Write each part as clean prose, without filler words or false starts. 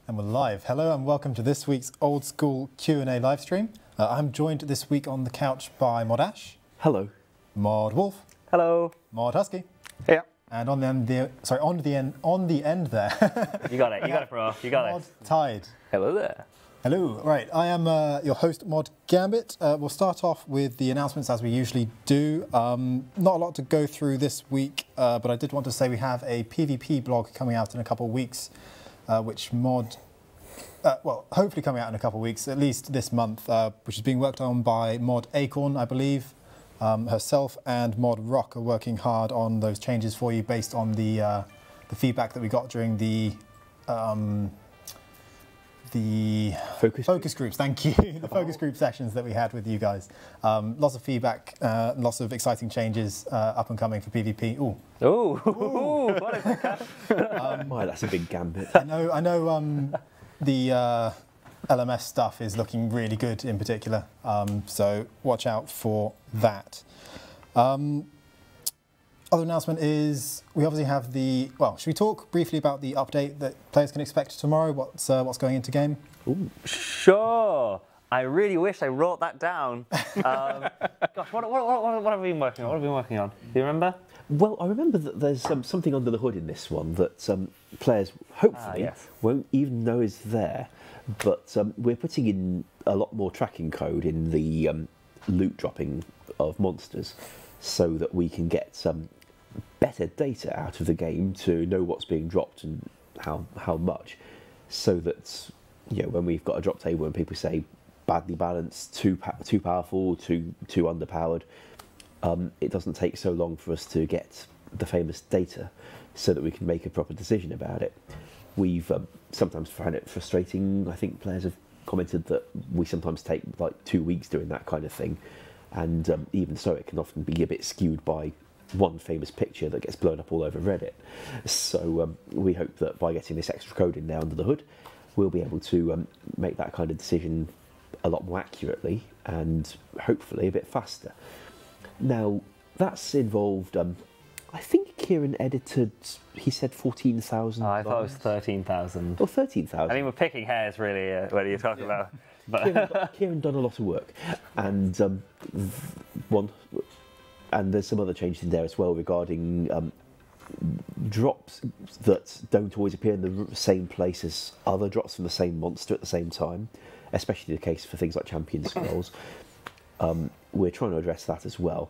And we're live. Hello and welcome to this week's Old School Q&A live stream. I'm joined this week on the couch by Mod Ash. Hello. Mod Wolf. Hello. Mod Husky. Yeah. And on the end there. You got it, bro. You got Mod Tide. Hello there. Hello. Right, I am your host, Mod Gambit. We'll start off with the announcements as we usually do. Not a lot to go through this week, but I did want to say we have a PvP blog coming out in a couple of weeks, which hopefully coming out in a couple of weeks, at least this month, which is being worked on by Mod Acorn, I believe. Herself and Mod Rock are working hard on those changes for you based on the feedback that we got during the focus groups. Thank you. The focus group sessions that we had with you guys. Lots of feedback, lots of exciting changes up and coming for PvP. Ooh. Ooh. What is that? Wow, that's a big gambit. I know. The LMS stuff is looking really good in particular. So watch out for that. Other announcement is we obviously have the, should we talk briefly about the update that players can expect tomorrow? What's going into game? Ooh. Sure. I really wish I wrote that down. Gosh, what have we been working on? What have we been working on? Do you remember? Well, I remember that there's something under the hood in this one that players hopefully won't even know is there. But we're putting in a lot more tracking code in the loot dropping of monsters so that we can get some better data out of the game to know what's being dropped and how much, so that when we've got a drop table and people say badly balanced, too powerful, too underpowered, it doesn't take so long for us to get the famous data so that we can make a proper decision about it. We've sometimes found it frustrating. I think players have commented that we sometimes take like 2 weeks doing that kind of thing, and even so it can often be a bit skewed by one famous picture that gets blown up all over Reddit. So we hope that by getting this extra code in there under the hood, we'll be able to make that kind of decision a lot more accurately and hopefully a bit faster. Now, that's involved, I think Kieran edited, he said 14,000. I thought it was 13,000. Or 13,000. I mean, we're picking hairs, really, what are you talking about? But Kieran done a lot of work. And and there's some other changes in there as well regarding drops that don't always appear in the same place as other drops from the same monster at the same time, especially the case for things like champion scrolls. We're trying to address that as well.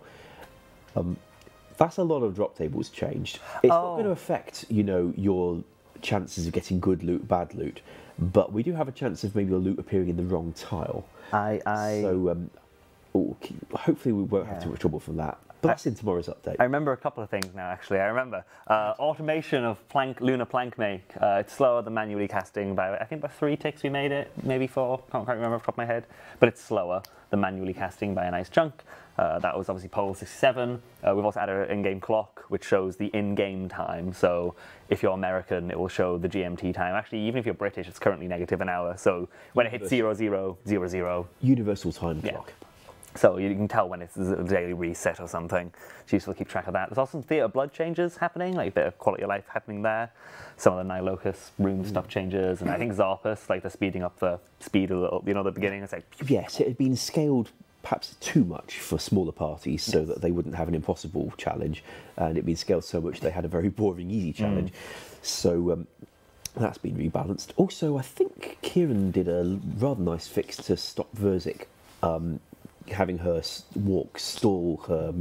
That's a lot of drop tables changed. It's not going to affect, your chances of getting good loot, bad loot, but we do have a chance of maybe your loot appearing in the wrong tile. So hopefully we won't have too much trouble from that. But that's in tomorrow's update. I remember a couple of things now, actually. I remember automation of lunar plank make. It's slower than manually casting by, I think by 3 ticks we made it, maybe 4. Can't quite remember off the top of my head. But it's slower than manually casting by a nice chunk. That was obviously poll 67. We've also added an in-game clock, which shows the in-game time. So if you're American, it will show the GMT time. Actually, even if you're British, it's currently negative an hour. So when it hits 0000. Universal time clock. So you can tell when it's a daily reset or something. It's useful to keep track of that. There's also some Theatre of Blood changes happening, like a bit of quality of life happening there. Some of the Nilocus rune stuff changes, and I think Zarpus, like they're speeding up the speed a little, the beginning. It's like... Yes, it had been scaled perhaps too much for smaller parties so that they wouldn't have an impossible challenge, and it'd been scaled so much they had a very boring, easy challenge. So that's been rebalanced. Also, I think Kieran did a rather nice fix to stop Verzik having her walk stall her,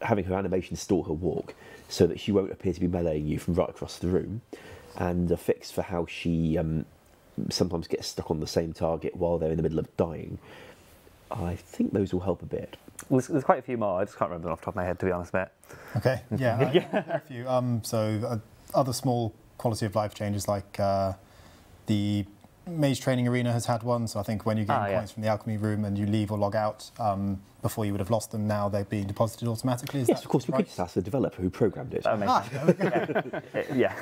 having her animation stall her walk, so that she won't appear to be meleeing you from right across the room, and a fix for how she sometimes gets stuck on the same target while they're in the middle of dying. I think those will help a bit. Well, there's quite a few more. I just can't remember them off the top of my head, to be honest, mate. Okay, a few. Other small quality of life changes, like the Mage Training Arena has had one, so I think when you gain points from the alchemy room and you leave or log out, before you would have lost them, now they're being deposited automatically. Yes, of course, we could just ask the developer who programmed it. Yeah.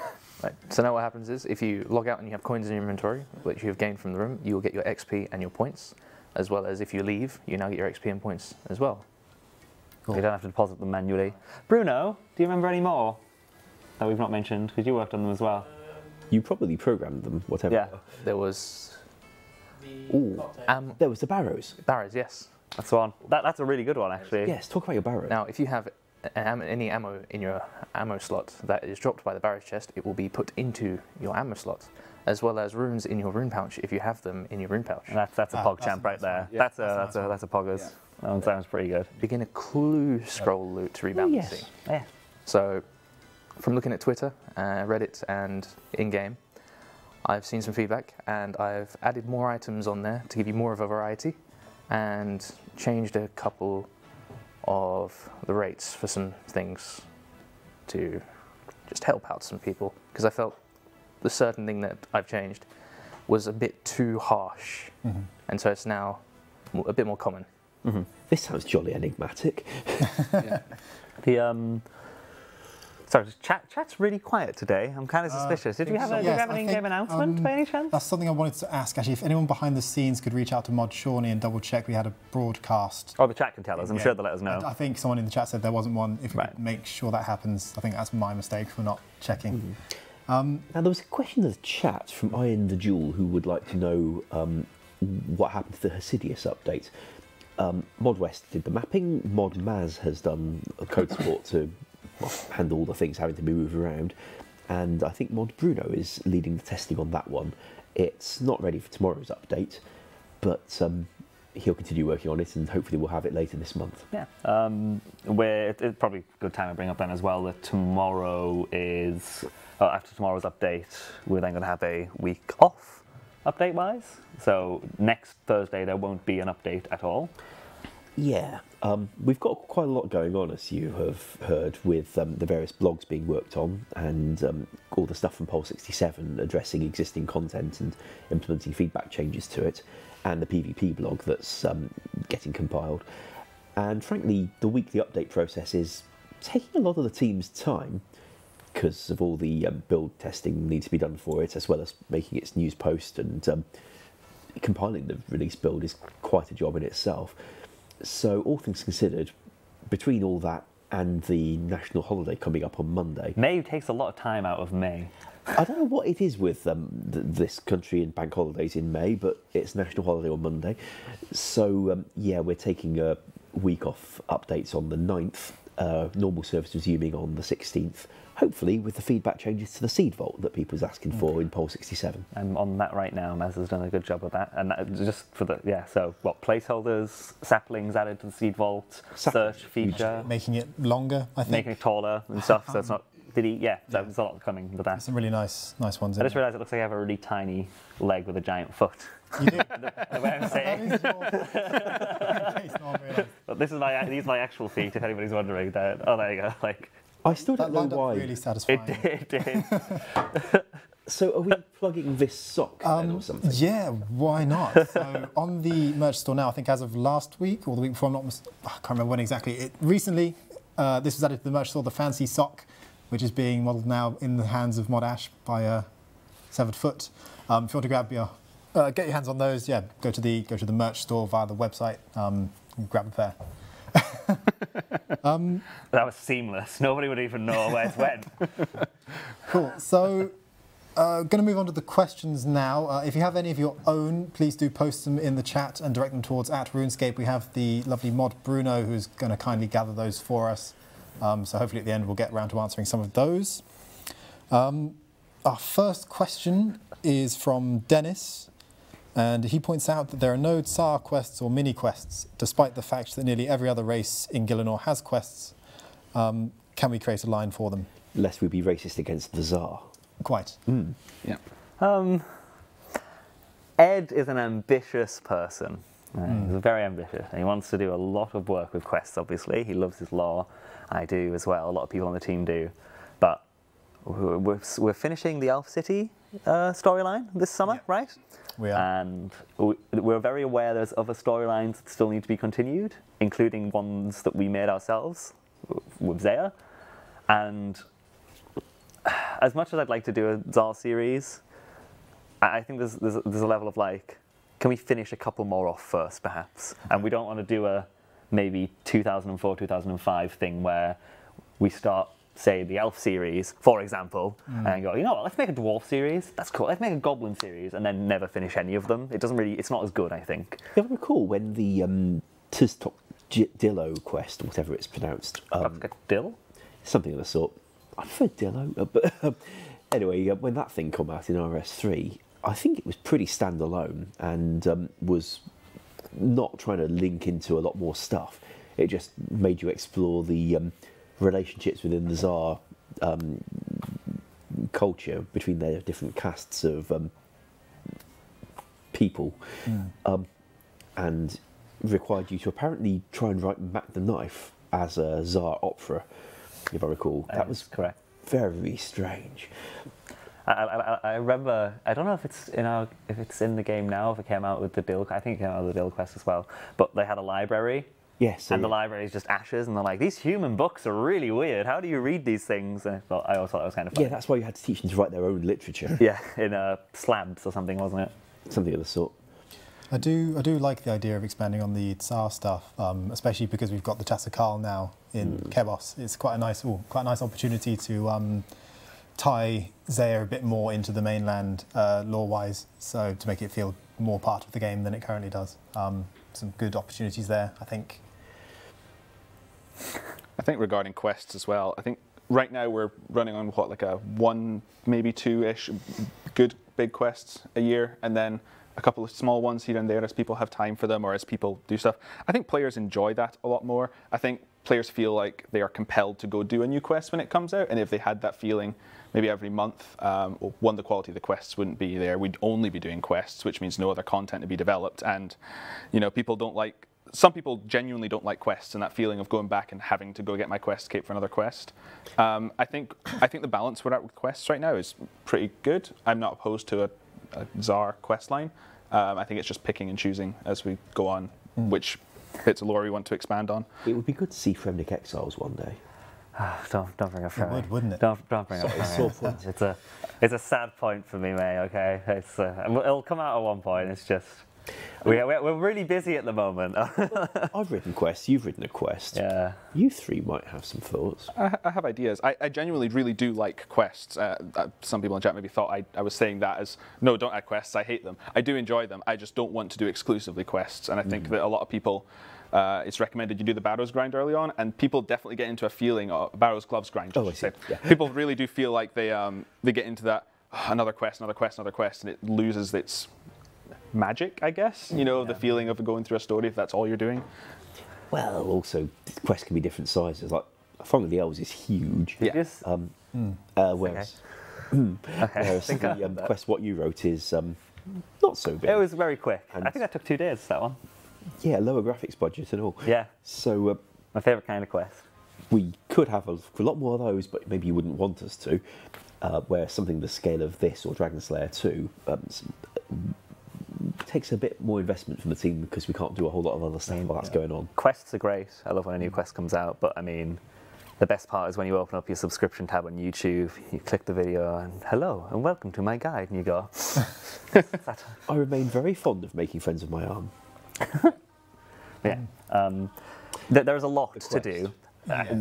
Right. So now what happens is, if you log out and you have coins in your inventory, which you have gained from the room, you will get your XP and your points, as well as if you leave, you now get your XP and points as well. Cool. You don't have to deposit them manually. Bruno, do you remember any more that we've not mentioned? Because you worked on them as well. You probably programmed them, whatever. Yeah. There was... There was the barrows. Barrows, yes. That's the one. That's a really good one, actually. Yes, talk about your barrow. Now, if you have any ammo in your ammo slot that is dropped by the barrows chest, it will be put into your ammo slot, as well as runes in your rune pouch if you have them in your rune pouch. And that's a PogChamp right there. Yeah. That's a Poggers. Yeah. That one sounds pretty good. Beginner clue scroll loot rebalancing. Yes. Yeah. So, from looking at Twitter, Reddit, and in-game, I've seen some feedback, and I've added more items on there to give you more of a variety, and changed a couple of the rates for some things to just help out some people, because I felt the certain thing that I've changed was a bit too harsh, and so it's now a bit more common. This sounds jolly enigmatic. The sorry, chat's really quiet today. I'm kind of suspicious. Did you have an in-game announcement by any chance? That's something I wanted to ask. Actually, if anyone behind the scenes could reach out to Mod Shawnee and double check we had a broadcast. Oh, the chat can tell us. I'm sure they'll let us know. I think someone in the chat said there wasn't one. If we could make sure that happens, I think that's my mistake for not checking. Now, there was a question in the chat from Ian the Jewel who would like to know what happened to the Hasidius update. Mod West did the mapping. Mod Maz has done a code support to handle all the things having to be moved around, and I think Mod Bruno is leading the testing on that one. It's not ready for tomorrow's update, but he'll continue working on it, and hopefully we'll have it later this month. Yeah, it's probably a good time to bring up then as well that tomorrow is, after tomorrow's update, we're then going to have a week off update-wise. So next Thursday there won't be an update at all. Yeah, we've got quite a lot going on, as you have heard, with the various blogs being worked on, and all the stuff from Pole 67 addressing existing content and implementing feedback changes to it, and the PvP blog that's getting compiled. And frankly, the weekly update process is taking a lot of the team's time, because of all the build testing needs to be done for it, as well as making its news post, and compiling the release build is quite a job in itself. So, all things considered, between all that and the national holiday coming up on Monday... May takes a lot of time out of May. I don't know what it is with this country and bank holidays in May, but it's national holiday on Monday. So, yeah, we're taking a week off updates on the 9th, normal service resuming on the 16th, hopefully with the feedback changes to the seed vault that people's asking for in Pole 67. I'm on that right now. Maz has done a good job of that. And that, just for the, so what, placeholders, saplings added to the seed vault, search feature. Making it longer, I think. Making it taller and stuff, so it's not, so there's a lot coming with that. Some really nice ones. I just realised it looks like I have a really tiny leg with a giant foot. You do? the way I'm saying. But these are my actual feet, if anybody's wondering. Oh, there you go. Like, I still don't know why. Really satisfying. It did. So are we plugging this sock then or something? Yeah, why not? So on the merch store now, I think as of last week or the week before, I can't remember when exactly. Recently, this was added to the merch store, the fancy sock, which is being modelled now in the hands of Mod Ash by a Severed Foot. If you want to grab your, get your hands on those, go to the merch store via the website, and grab a pair. That was seamless. Nobody would even know where it went. Cool. So, going to move on to the questions now. If you have any of your own, please do post them in the chat and direct them towards @RuneScape. We have the lovely Mod Bruno who's going to kindly gather those for us. So hopefully at the end we'll get around to answering some of those. Our first question is from Dennis. And he points out that there are no Tsar quests or mini quests, despite the fact that nearly every other race in Gielinor has quests. Can we create a line for them? Lest we be racist against the Tsar. Quite. Yeah. Ed is an ambitious person. He's very ambitious, and he wants to do a lot of work with quests, obviously. He loves his lore. I do as well. A lot of people on the team do. But we're finishing the Elf City storyline this summer, right? We are. And we're very aware there's other storylines that still need to be continued, including ones that we made ourselves with Zaya. And as much as I'd like to do a Zal series, I think there's a level of like, can we finish a couple more off first, perhaps? And we don't want to do a maybe 2004, 2005 thing where we start say, the elf series, for example, and go, you know what, let's make a dwarf series. That's cool. Let's make a goblin series, and then never finish any of them. It doesn't really. It's not as good, I think. If I recall, when the Tistok Dillo quest, or whatever it's pronounced, Dill? Something of the sort. I prefer Dillo, but anyway, when that thing came out in RS3, I think it was pretty standalone and was not trying to link into a lot more stuff. It just made you explore the relationships within the Tsar culture between their different castes of people, and required you to apparently try and write Mac the Knife as a Tsar opera, if I recall. That was correct. Very strange. I remember. I don't know if it's in the game now. If it came out with the Dill, I think it came out with the Dill quest as well. But they had a library. Yes. And the library is just ashes, and they're like, these human books are really weird. How do you read these things? And I always thought that was kind of funny. Yeah, that's why you had to teach them to write their own literature. Yeah, in slabs or something, wasn't it? Something of the sort. I do like the idea of expanding on the Tsar stuff, especially because we've got the Tasakal now in Kebos. It's quite a nice opportunity to tie Zaya a bit more into the mainland lore-wise, so to make it feel more part of the game than it currently does. Some good opportunities there, I think. I think regarding quests as well, I think right now we're running on what, like a 1, maybe 2-ish good big quests a year, and then a couple of small ones here and there as people have time for them or as people do stuff. I think players enjoy that a lot more. I think players feel like they are compelled to go do a new quest when it comes out, and if they had that feeling maybe every month, one, the quality of the quests wouldn't be there. We'd only be doing quests, which means no other content to be developed, and people don't like. Some people genuinely don't like quests and that feeling of going back and having to go get my quest cape for another quest. I think the balance we're at with quests right now is pretty good. I'm not opposed to a Tsar quest line. I think it's just picking and choosing as we go on, which bits of lore we want to expand on. It would be good to see FromRisk Exiles one day. Don't bring up FromRisk. It would, wouldn't it? Don't bring up FromRisk. It's a sad point for me, May. Okay, it'll come out at one point. It's just. We're really busy at the moment. I've written quests, you've written a quest. Yeah. You three might have some thoughts. I have ideas. I genuinely really do like quests. Some people in chat maybe thought I was saying that as, no, don't add quests, I hate them. I do enjoy them, I just don't want to do exclusively quests. And I think that a lot of people, it's recommended you do the Barrows grind early on, and people definitely get into a feeling of Barrows Gloves grind. Oh, I see. Yeah. People really do feel like they get into that, another quest, and it loses its magic, I guess, the feeling of going through a story if that's all you're doing. Well, also, quests can be different sizes. Like, Fong of the Elves is huge. Yeah. Whereas the quest what you wrote is not so big. It was very quick. And I think that took 2 days, that one. Yeah, lower graphics budget and all. Yeah. So my favourite kind of quest. We could have a lot more of those, but maybe you wouldn't want us to. Where something the scale of this or Dragon Slayer 2 takes a bit more investment from the team because we can't do a whole lot of other stuff while that's going on. Quests are great. I love when a new quest comes out, but I mean, the best part is when you open up your subscription tab on YouTube, you click the video and hello and welcome to my guide, and you go. I remain very fond of making friends with my arm. Yeah. There's a lot to do.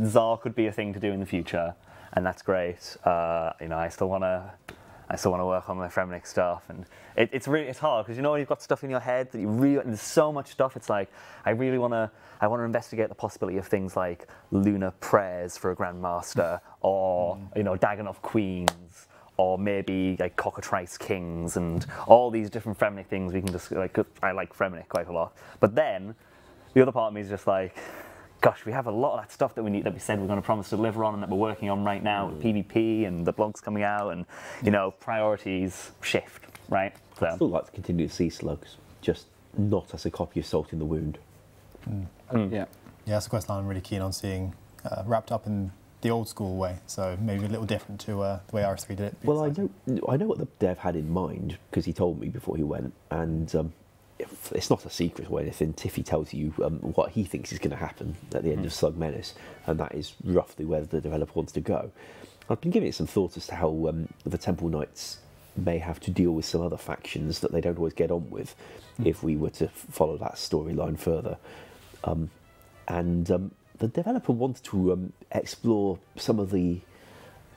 Tsar could be a thing to do in the future, and that's great. I still want to work on my FromRisk stuff, and it's hard because when you've got stuff in your head that you really, and there's so much stuff. It's like I want to investigate the possibility of things like lunar prayers for a grandmaster, or Daganov queens, or maybe like cockatrice kings, and all these different FromRisk things we can just I like FromRisk quite a lot, but then the other part of me is just like, gosh, we have a lot of that stuff that we said we're going to promise to deliver on and that we're working on right now with PvP and the blogs coming out, and priorities shift, right? So. I still like to continue to see slugs, just not as a copy of Salt in the Wound. Yeah, that's a quest line I'm really keen on seeing wrapped up in the old school way, so maybe a little different to the way RS3 did it. Well, I know what the dev had in mind because he told me before he went, and it's not a secret or anything. Tiffy tells you what he thinks is going to happen at the end of Slug Menace, and that is roughly where the developer wants to go. I've been giving it some thought as to how the Temple Knights may have to deal with some other factions that they don't always get on with if we were to follow that storyline further. the developer wanted to explore some of the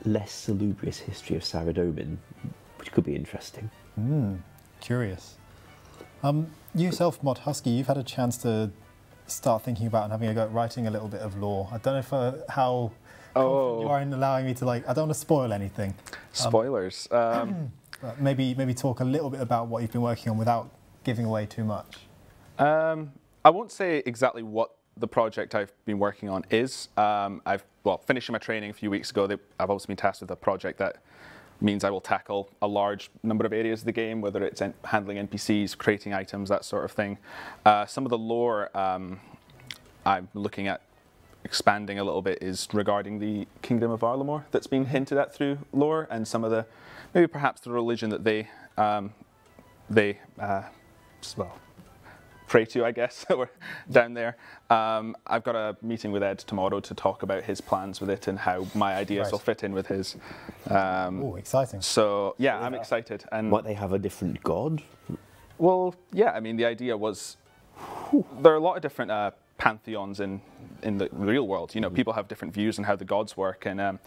less salubrious history of Saradomin, which could be interesting. Curious. You yourself, Mod Husky, you've had a chance to start thinking about and having a go at writing a little bit of lore. I don't know if, how confident you are in allowing me to, like, I don't want to spoil anything. Spoilers. Maybe talk a little bit about what you've been working on without giving away too much. I won't say exactly what the project I've been working on is. Finishing my training a few weeks ago, I've also been tasked with a project that means I will tackle a large number of areas of the game, whether it's handling NPCs, creating items, that sort of thing. Some of the lore I'm looking at expanding a little bit is regarding the Kingdom of Arlamore that's been hinted at through lore, and some of the, maybe perhaps the religion that they pray to, I guess, or down there. I've got a meeting with Ed tomorrow to talk about his plans with it and how my ideas will fit in with his. Oh, exciting. So, yeah, I'm excited. And might they have a different god? Well, yeah, I mean, the idea was, there are a lot of different pantheons in the real world. You know, people have different views on how the gods work, and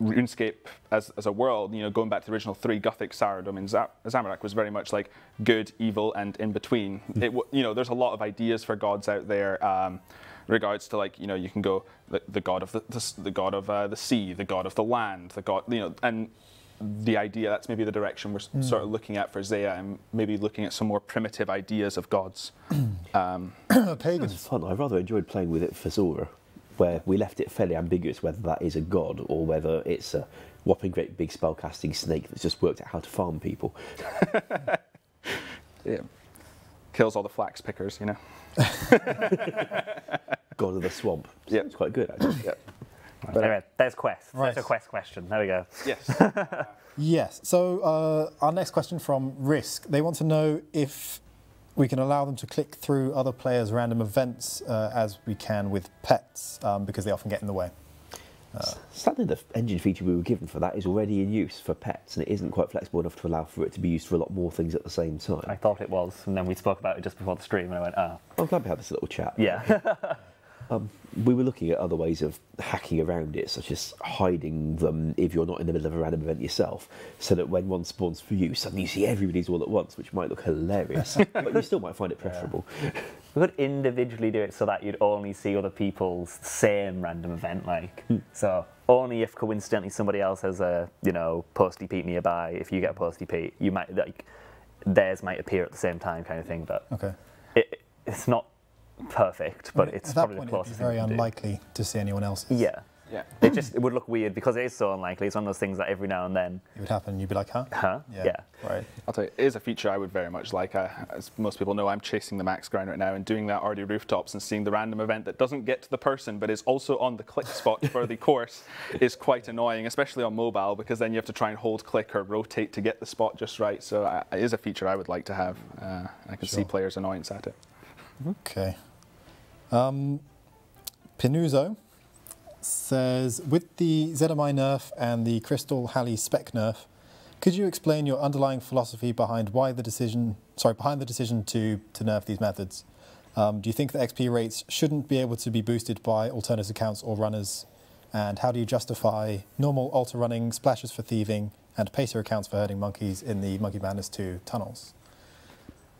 RuneScape as a world, you know, going back to the original 3, Gothic, Saradomin, and Zamorak was very much like good, evil, and in between. You know, there's a lot of ideas for gods out there. Regards to, like, you know, you can go the god of the god of the sea, the god of the land, the god, you know, and the idea, that's maybe the direction we're sort of looking at for Zaya, and maybe looking at some more primitive ideas of gods. Pagans. It's fun. I rather enjoyed playing with it for Zora, where we left it fairly ambiguous whether that is a god or whether it's a whopping great big spellcasting snake that's just worked out how to farm people. Yeah. Kills all the flax pickers, you know. God of the swamp. Yeah. It's quite good, actually. Yeah. But anyway, there's Quest. Right. There's a Quest question. There we go. Yes. Yes. So our next question from Risk. They want to know if we can allow them to click through other players' random events as we can with pets, because they often get in the way. Sadly, the engine feature we were given for that is already in use for pets, and it isn't quite flexible enough to allow for it to be used for a lot more things at the same time. I thought it was, and then we spoke about it just before the stream, and I went, oh. I'm glad we had this little chat. Yeah. We were looking at other ways of hacking around it, such as hiding them if you're not in the middle of a random event yourself, so that when one spawns for you, suddenly you see everybody's all at once, which might look hilarious, but you still might find it preferable. We could individually do it so that you'd only see other people's same random event, like, so only if coincidentally somebody else has a, you know, Posty Pete nearby, if you get a Posty Pete, you might, like, theirs might appear at the same time kind of thing, but okay. It's not perfect, but it's probably the closest thing. It's very unlikely to see anyone else's. Yeah. Yeah. It would look weird because it is so unlikely. It's one of those things that every now and then it would happen. You'd be like, huh? Huh? Yeah. Right. I'll tell you, it is a feature I would very much like. As most people know, I'm chasing the max grind right now, and doing that RD rooftops and seeing the random event that doesn't get to the person but is also on the click spot for the course is quite annoying, especially on mobile, because then you have to try and hold click or rotate to get the spot just right. So it is a feature I would like to have. I can see players' annoyance at it. Okay. Panozzo says, with the ZMI nerf and the Crystal Halley spec nerf, could you explain your underlying philosophy behind the decision to nerf these methods? Do you think the XP rates shouldn't be able to be boosted by alternate accounts or runners? And how do you justify normal alter running, splashes for thieving, and pacer accounts for herding monkeys in the Monkey Madness 2 tunnels?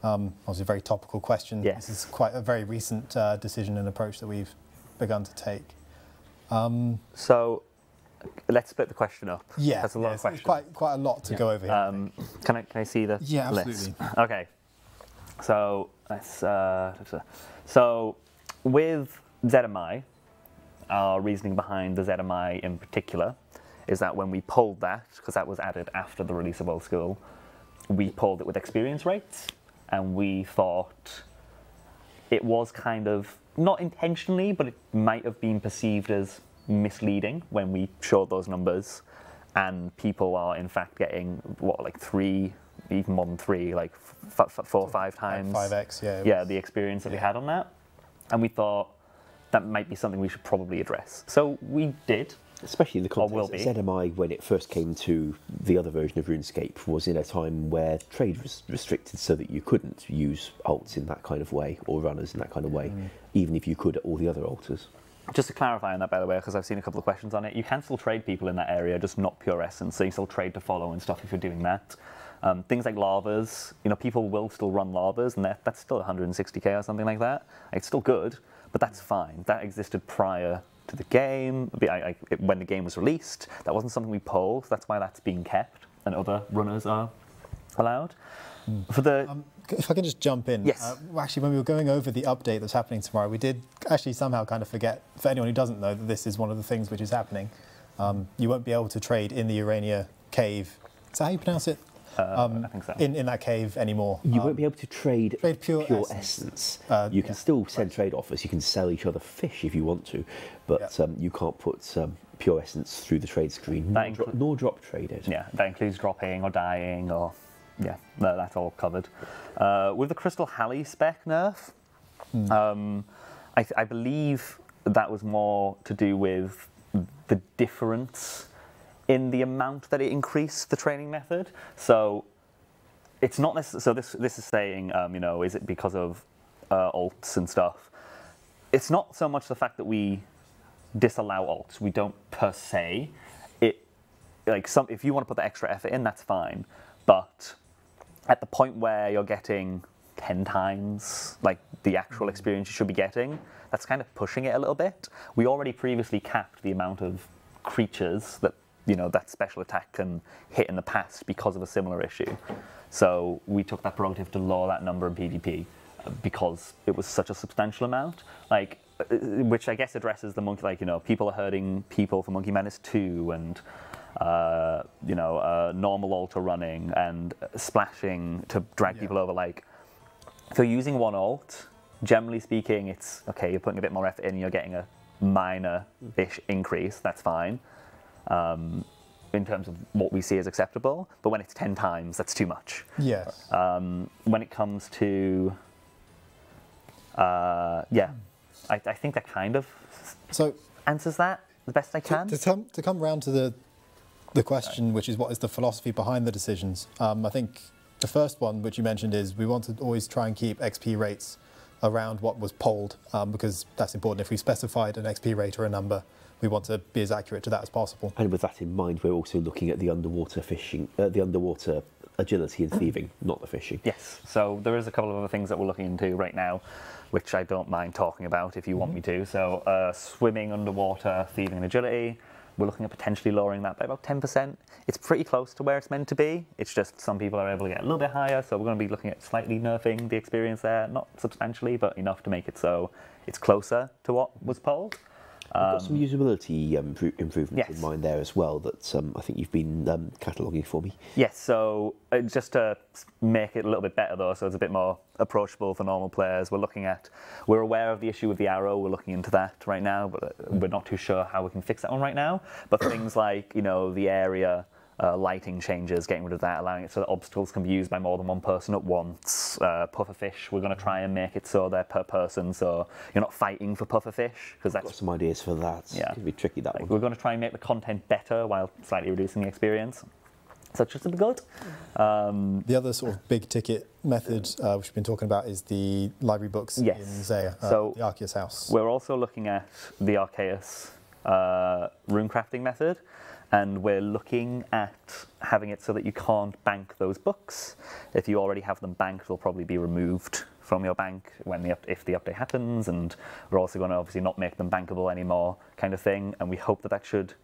Obviously a very topical question. Yes. This is quite a very recent decision and approach that we've begun to take. So let's split the question up. Yeah, that's a lot of questions. Quite a lot to go over here. Can I see the list? Absolutely. Okay. So let's so with ZMI, our reasoning behind the ZMI in particular is that when we pulled that, because that was added after the release of Old School, we pulled it with experience rates. And we thought it was kind of, not intentionally, but it might have been perceived as misleading when we showed those numbers. And people are, in fact, getting, like 3, even more than 3, like 4 or 5 times. 5x, yeah. Yeah, the experience that we had on that. And we thought that might be something we should probably address. So we did. Especially in the context that ZMI, when it first came to the other version of RuneScape, was in a time where trade was restricted so that you couldn't use alts in that kind of way, or runners in that kind of way, even if you could at all the other alters. Just to clarify on that, by the way, because I've seen a couple of questions on it, you can still trade people in that area, just not pure essence. So you still trade to follow and stuff if you're doing that. Things like Lobbers, people will still run Lobbers, and that's still 160k or something like that. It's still good, but that's fine. That existed prior to the game. When the game was released, that wasn't something we polled. That's why that's being kept, and other runners are allowed. For the if I can just jump in. Yes. Actually, when we were going over the update that's happening tomorrow, we did actually somehow kind of forget, for anyone who doesn't know, that this is one of the things which is happening. You won't be able to trade in the Urania cave. Is that how you pronounce it? I think so. In that cave anymore. You won't be able to trade pure essence. You can still send trade offers. You can sell each other fish if you want to, but you can't put pure essence through the trade screen, nor drop trade it. Yeah, that includes dropping or dying or... Yeah, no, that's all covered. With the Crystal Halley spec nerf, I believe that was more to do with the difference in the amount that it increased the training method. So it's not necessarily, so this is saying, is it because of alts and stuff? It's not so much the fact that we disallow alts. We don't per se. If you want to put the extra effort in, that's fine. But at the point where you're getting 10 times like the actual experience you should be getting, that's kind of pushing it a little bit. We already previously capped the amount of creatures that that special attack can hit in the past because of a similar issue. So we took that prerogative to lower that number in PvP because it was such a substantial amount. Which I guess addresses the monkey, people are hurting people for Monkey Menace 2 and normal altar running and splashing to drag people over. If you're using one alt, generally speaking, it's okay, you're putting a bit more effort in, you're getting a minor-ish increase, that's fine, in terms of what we see as acceptable. But when it's 10 times, that's too much. Yes. When it comes to, I think that kind of answers that the best I can. To come round to the question, which is what is the philosophy behind the decisions? I think the first one, which you mentioned, is we want to always try and keep XP rates around what was polled, because that's important. If we specified an XP rate or a number, we want to be as accurate to that as possible. And with that in mind, we're also looking at the underwater fishing, the underwater agility and thieving, not the fishing. Yes, so there is a couple of other things that we're looking into right now, which I don't mind talking about if you want me to. So swimming, underwater, thieving and agility. We're looking at potentially lowering that by about 10%. It's pretty close to where it's meant to be. It's just some people are able to get a little bit higher, so we're going to be looking at slightly nerfing the experience there, not substantially, but enough to make it so it's closer to what was polled. I've got some usability improvements in mind there as well that I think you've been cataloguing for me. Yes, so just to make it a little bit better though, so it's a bit more approachable for normal players, we're aware of the issue with the arrow, we're looking into that right now, but we're not too sure how we can fix that one right now. But things like, the area lighting changes, getting rid of that, allowing it so that obstacles can be used by more than one person at once. Pufferfish, we're going to try and make it so they're per person, so you're not fighting for pufferfish, because that's got some ideas for that. Yeah, it's going to be tricky, that one. We're going to try and make the content better while slightly reducing the experience. So it's just a bit good. The other sort of big ticket method which we've been talking about is the library books in Zaya, so the Arceus house. We're also looking at the Arceus runecrafting method. And we're looking at having it so that you can't bank those books. If you already have them banked, they'll probably be removed from your bank if the update happens. And we're also going to obviously not make them bankable anymore, kind of thing. And we hope that should,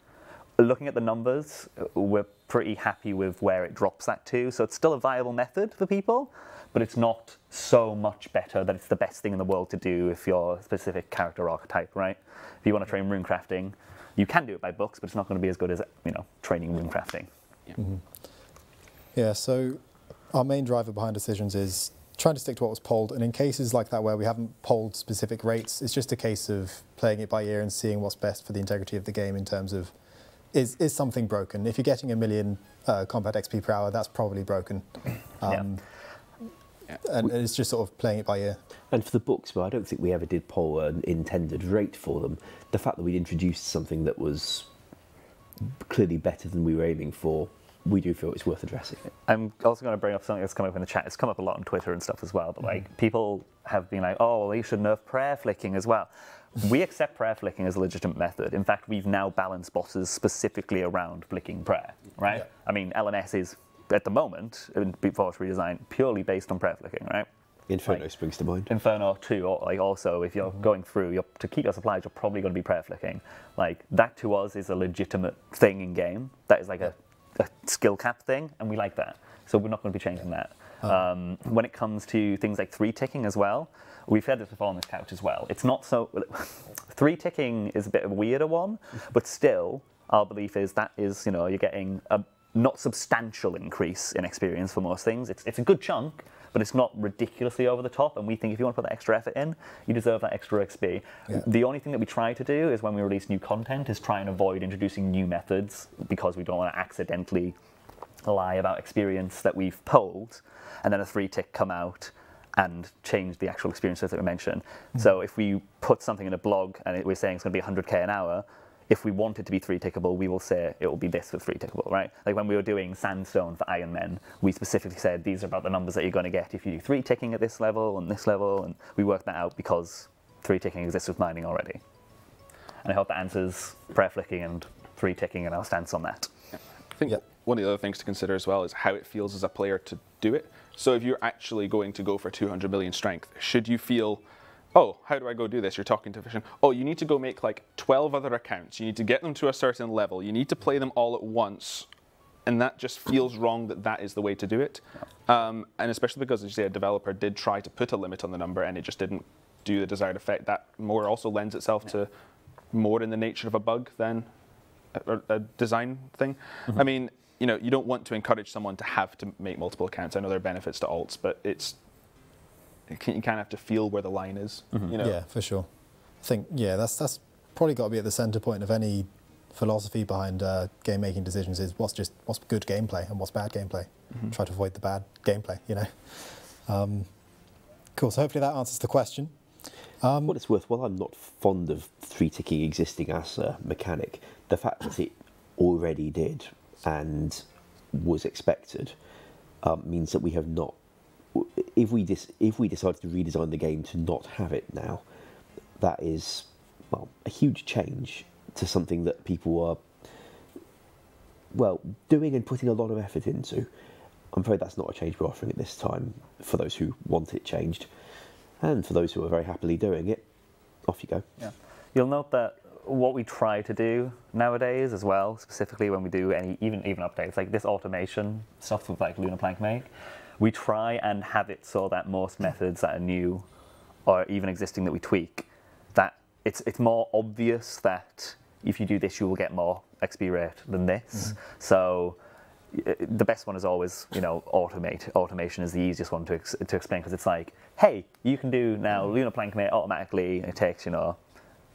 looking at the numbers, we're pretty happy with where it drops that to. So it's still a viable method for people, but it's not so much better that it's the best thing in the world to do if you're a specific character archetype, right? If you want to train runecrafting, you can do it by books, but it's not going to be as good as training runecrafting. Yeah. So our main driver behind decisions is trying to stick to what was polled, and in cases like that where we haven't polled specific rates, it's just a case of playing it by ear and seeing what's best for the integrity of the game in terms of is something broken. If you're getting 1 million combat XP per hour, that's probably broken. And it's just sort of playing it by ear. And for the books, well, I don't think we ever did poll an intended rate for them. The fact that we'd introduced something that was clearly better than we were aiming for, we do feel it's worth addressing. I'm also going to bring up something that's come up in the chat. It's come up a lot on Twitter and stuff as well, but people have been like, oh, well, you should nerf prayer flicking as well. we accept prayer flicking as a legitimate method. In fact, we've now balanced bosses specifically around flicking prayer, right? Yeah. I mean, LNS is, at the moment, before it's redesigned, purely based on prayer flicking, right? Inferno springs to mind. Inferno too, or like also if you're going through, to keep your supplies, you're probably going to be prayer flicking. Like that to us is a legitimate thing in game. That is like a skill cap thing, and we like that. So we're not going to be changing that. When it comes to things like 3-ticking as well, we've had this before on this couch as well. It's not so, 3-ticking is a bit of a weirder one, but still our belief is that is, you're getting a not substantial increase in experience for most things. It's a good chunk, but it's not ridiculously over the top, and we think if you want to put that extra effort in, you deserve that extra XP. Yeah. The only thing that we try to do is when we release new content is try and avoid introducing new methods, because we don't want to accidentally lie about experience that we've pulled, and then a 3-tick come out and change the actual experiences that we mentioned. So if we put something in a blog and we're saying it's going to be 100k an hour, if we want it to be 3-tickable, we will say it will be this for 3-tickable, right? Like when we were doing Sandstone for Iron Men, we specifically said these are about the numbers that you're going to get if you do 3-ticking at this level, and we worked that out because 3-ticking exists with mining already. And I hope that answers prayer flicking and 3-ticking and our stance on that. Yeah. I think one of the other things to consider as well is how it feels as a player to do it. So if you're actually going to go for 200 million strength, should you feel, oh, how do I go do this? You're talking to Vision. Oh, you need to go make like 12 other accounts. You need to get them to a certain level. You need to play them all at once. And that just feels wrong that is the way to do it. And especially because, as you say, a developer did try to put a limit on the number and it just didn't do the desired effect. That more also lends itself to more in the nature of a bug than a design thing. I mean, you don't want to encourage someone to have to make multiple accounts. I know there are benefits to alts, but you kind of have to feel where the line is. Yeah, for sure. I think that's probably got to be at the center point of any philosophy behind game making decisions, is what's good gameplay and what's bad gameplay. Try to avoid the bad gameplay. Cool. So hopefully that answers the question. What it's worth, while I'm not fond of 3-ticking existing as a mechanic, the fact that it already did and was expected means that we have not. If we decide to redesign the game to not have it now, that is, well, a huge change to something that people are, well, doing and putting a lot of effort into. I'm afraid that's not a change we're offering at this time for those who want it changed, and for those who are very happily doing it. Off you go. Yeah. You'll note that what we try to do nowadays as well, specifically when we do any even updates like this automation stuff with like Lunar Plank Make, we try and have it so that most methods that are new or even existing that we tweak, that it's more obvious that if you do this you will get more XP rate than this. So the best one is always, automation is the easiest one to explain, because it's like, hey, you can do now Lunar Plank Mate automatically, and it takes,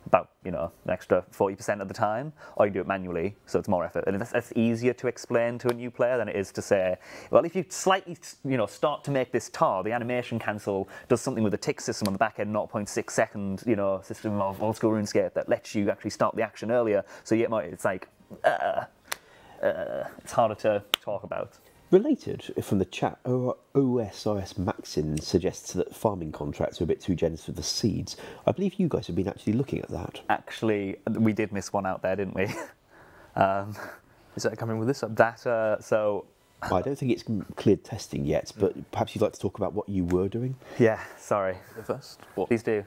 about, an extra 40% of the time, or you do it manually, so it's more effort. And that's easier to explain to a new player than it is to say, well, if you slightly, start to make this tar, the animation cancel does something with the tick system on the back end, 0.6 second, system of Old School RuneScape that lets you actually start the action earlier, so you get more, it's like, it's harder to talk about. Related from the chat, OSRS Maxin suggests that farming contracts are a bit too generous with the seeds. I believe you guys have been actually looking at that. Actually, we did miss one out there, didn't we? Is that coming with this up? So I don't think it's cleared testing yet, but perhaps you'd like to talk about what you were doing? Yeah, sorry. First, please do.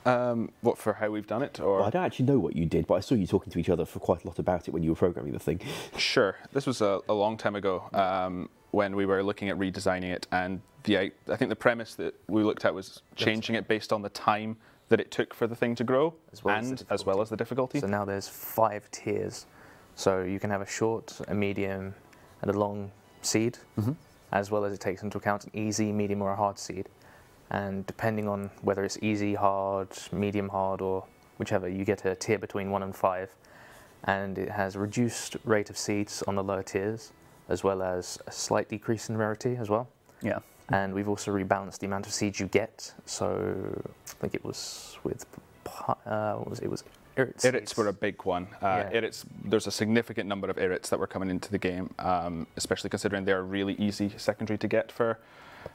What, for how we've done it? Or well, I don't actually know what you did, but I saw you talking to each other for quite a lot about it when you were programming the thing. Sure. This was a long time ago when we were looking at redesigning it, and I think the premise that we looked at was changing it based on the time that it took for the thing to grow, as well as the difficulty. So now there's 5 tiers. So you can have a short, a medium, and a long seed, as well as it takes into account an easy, medium, or a hard seed. And depending on whether it's easy, hard, medium hard, or whichever, you get a tier between 1 and 5. And it has a reduced rate of seeds on the lower tiers, as well as a slight decrease in rarity as well. Yeah. And we've also rebalanced the amount of seeds you get. So I think it was with, it was Irits. Irits were a big one. Irits, there's a significant number of Irits that were coming into the game, especially considering they're really easy secondary to get for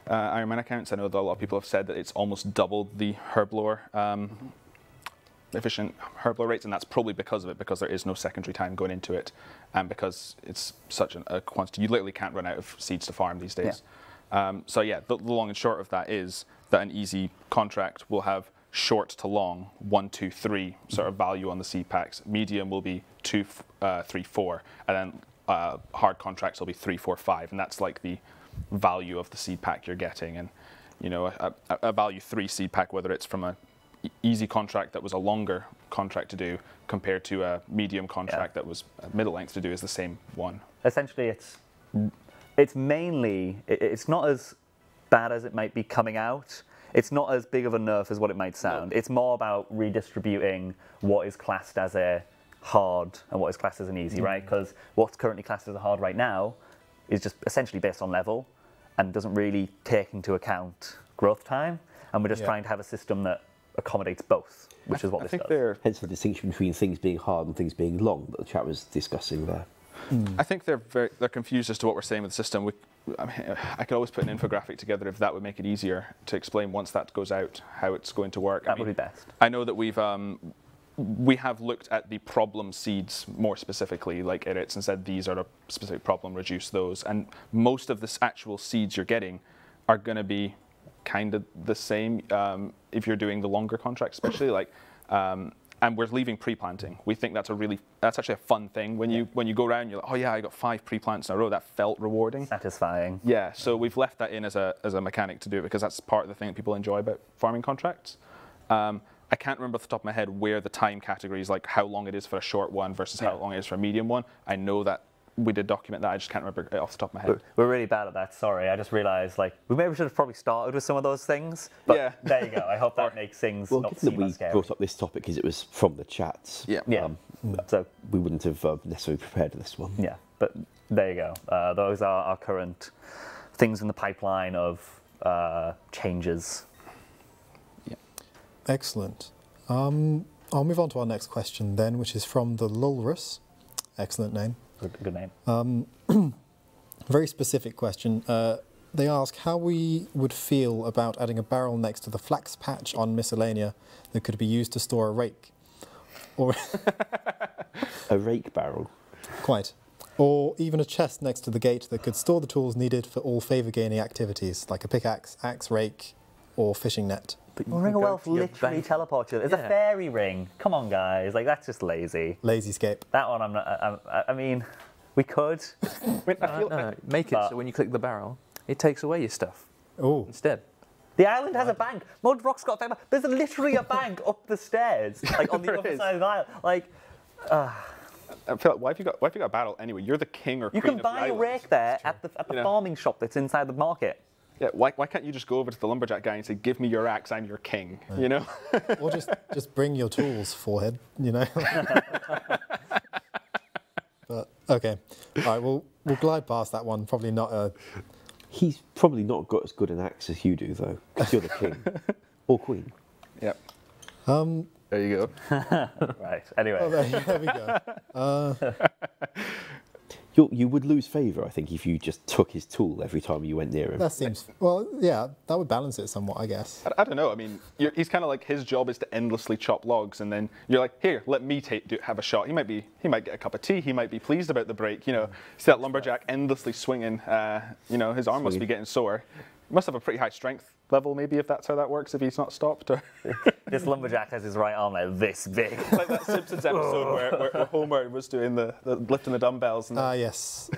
Iron Man accounts. I know that a lot of people have said that it's almost doubled the Herblore efficient herb load rates, and that's probably because of it, because there is no secondary time going into it, and because it's such a quantity. You literally can't run out of seeds to farm these days. So yeah, the long and short of that is that an easy contract will have short to long 1, 2, 3 sort of value on the seed packs. Medium will be 2, 3, 4, and then hard contracts will be 3, 4, 5, and that's like the value of the seed pack you're getting. And you know, a value 3 seed pack, whether it's from a easy contract that was a longer contract to do compared to a medium contract that was a middle length to do, is the same one. Essentially, it's mainly, it's not as bad as it might be coming out. It's not as big of a nerf as what it might sound. It's more about redistributing what is classed as a hard and what is classed as an easy, right? Because what's currently classed as a hard right now is just essentially based on level and doesn't really take into account growth time. And we're just trying to have a system that accommodates both, which is what this does. Hence the distinction between things being hard and things being long that the chat was discussing there. I think they're confused as to what we're saying with the system. I mean, I could always put an infographic together if that would make it easier to explain once that goes out how it's going to work. That would be best. I know that we have looked at the problem seeds more specifically, like edits, and said these are a specific problem, reduce those. And most of the actual seeds you're getting are going to be kind of the same if you're doing the longer contracts, especially like. And we're leaving pre-planting. We think that's actually a fun thing. When you go around, you're like, oh yeah, I got 5 pre-plants in a row. That felt rewarding. Satisfying. Yeah, so we've left that in as a mechanic to do it, because that's part of the thing that people enjoy about farming contracts. I can't remember off the top of my head where the time categories, like how long it is for a short one versus how long it is for a medium one. I know that we did document that. I just can't remember it off the top of my head. We're really bad at that. Sorry, I just realised like we maybe should have probably started with some of those things. But there you go. I hope that makes things not seem as scary. We brought up this topic because it was from the chats. So we wouldn't have necessarily prepared this one. Yeah, but there you go. Those are our current things in the pipeline of changes. Yeah. Excellent. I'll move on to our next question then, which is from the Lobbers. Excellent name. Good name. Very specific question. They ask how we would feel about adding a barrel next to the flax patch on Miscellanea that could be used to store a rake. Or a rake barrel? Quite. Or even a chest next to the gate that could store the tools needed for all favour-gaining activities, like a pickaxe, axe, rake, or fishing net. Well, Ring of Wealth literally teleports you. It's a fairy ring. Come on, guys. Like, that's just lazy. Lazy-scape. That one, I'm not. I mean, we could. Make it so when you click the barrel, it takes away your stuff. Instead. The island has a bank. Mudrock's got a bank. There's literally a bank up the stairs, like on the other side of the island. Like, I feel like, why have you got a barrel anyway? You're the king or queen of the island. You can buy a rake there at the farming shop that's inside the market. Yeah, why can't you just go over to the Lumberjack guy and say, give me your axe, I'm your king, you know? Or just bring your tools, forehead, you know? But, okay. All right, we'll glide past that one. Probably not a... He's probably not got as good an axe as you do, though, because you're the king. Or queen. Yep. There you go. Right, anyway. Oh, there we go. You would lose favour, I think, if you just took his tool every time you went near him. That seems... Well, yeah, that would balance it somewhat, I guess. I don't know. I mean, he's kind of like, his job is to endlessly chop logs, and then you're like, here, let me have a shot. He might get a cup of tea. He might be pleased about the break. You know, see that Lumberjack endlessly swinging. You know, his arm must be getting sore. He must have a pretty high strength level, maybe, if that's how that works, if he's not stopped. Or this Lumberjack has his right arm like this big. Like that Simpsons episode where Homer was doing the lifting the dumbbells. Yes.